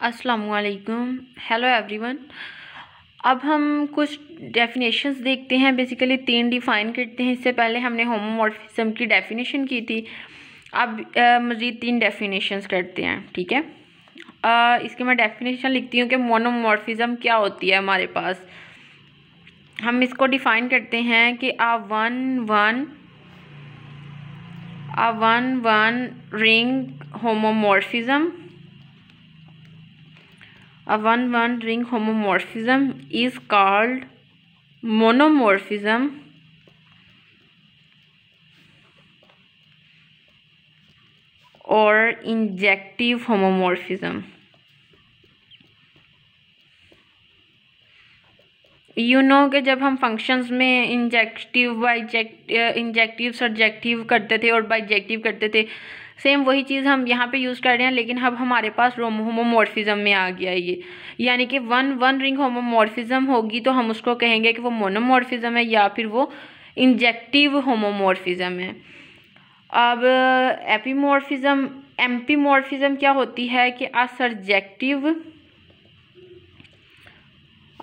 अस्सलामुअलैकुम, hello everyone. अब हम कुछ डेफिनेशंस देखते हैं। बेसिकली 3 डिफ़ाइन करते हैं। इससे पहले हमने होमोमॉर्फिज्म की डेफिनेशन की थी। अब मज़ीद 3 डेफिनेशंस करते हैं, ठीक है। इसके मैं डेफिनेशन लिखती हूँ कि मोनोमॉर्फिज्म क्या होती है हमारे पास। हम इसको डिफ़ाइन करते हैं कि a one ring homomorphism. A one ring homomorphism is called monomorphism or injective homomorphism. कि जब हम फंक्शंस में इंजेक्टिव सब्जेक्टिव करते थे और बाइजेक्टिव करते थे, सेम वही चीज़ हम यहाँ पे यूज़ कर रहे हैं, लेकिन अब हमारे पास होमोमॉर्फिज्म में आ गया ये। यानी कि वन रिंग होमोमॉर्फिज्म होगी तो हम उसको कहेंगे कि वो मोनोमॉर्फिज्म है या फिर वो इंजेक्टिव होमोमॉर्फिज्म है। अब एम्पीमॉर्फिज्म क्या होती है कि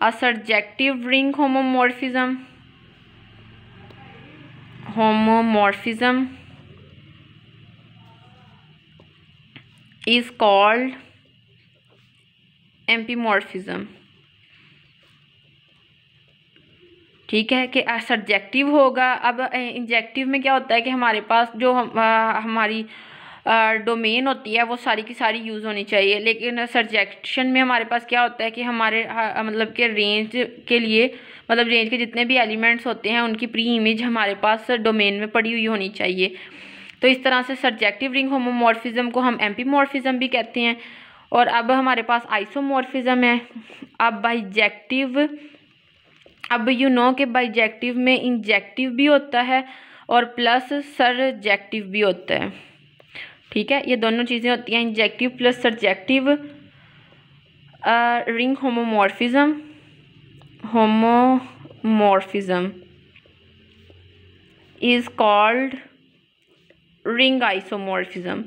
असर्जेक्टिव रिंग homomorphism is called एम्पीमॉर्फिज्म। ठीक है कि असर्जेक्टिव होगा। अब इंजेक्टिव में क्या होता है कि हमारे पास जो हमारी डोमेन होती है वो सारी की सारी यूज़ होनी चाहिए, लेकिन सर्जेक्शन में हमारे पास क्या होता है कि हमारे मतलब के रेंज के लिए, मतलब रेंज के जितने भी एलिमेंट्स होते हैं उनकी प्री इमेज हमारे पास डोमेन में पड़ी हुई होनी चाहिए। तो इस तरह से सर्जेक्टिव रिंग होमोमॉर्फिज्म को हम एम्पीमॉर्फिज्म भी कहते हैं। और अब हमारे पास आइसोमॉर्फिज्म है। अब बाइजेक्टिव, अब कि बाइजेक्टिव में इंजेक्टिव भी होता है और प्लस सर्जेक्टिव भी होता है। ठीक है, ये दोनों चीज़ें होती हैं, injective plus surjective ring homomorphism is called ring isomorphism.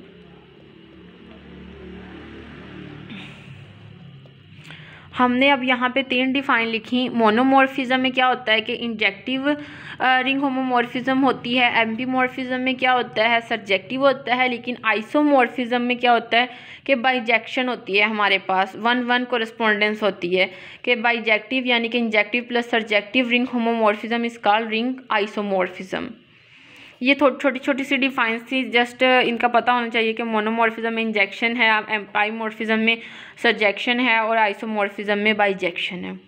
हमने अब यहाँ पे 3 डिफ़ाइन लिखी। मोनोमॉर्फिज्म में क्या होता है कि इंजेक्टिव रिंग होमोमॉर्फिज्म होती है। एम्पीमॉर्फिज्म में क्या होता है, सर्जेक्टिव होता है। लेकिन आइसोमॉर्फिज्म में क्या होता है कि बाइजेक्शन होती है, हमारे पास 1-1 कोरेस्पोंडेंस होती है कि बाइजेक्टिव यानी कि injective plus surjective ring homomorphism is called ring isomorphism. ये छोटी छोटी सी डिफाइंस थी, जस्ट इनका पता होना चाहिए कि मोनोमॉर्फिज्म में इंजेक्शन है, एम्पाइमॉर्फिज्म में सर्जेक्शन है और आइसोमॉर्फिज्म में बाइजेक्शन है।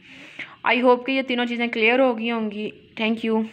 आई होप कि ये तीनों चीज़ें क्लियर हो गई होंगी। Thank you.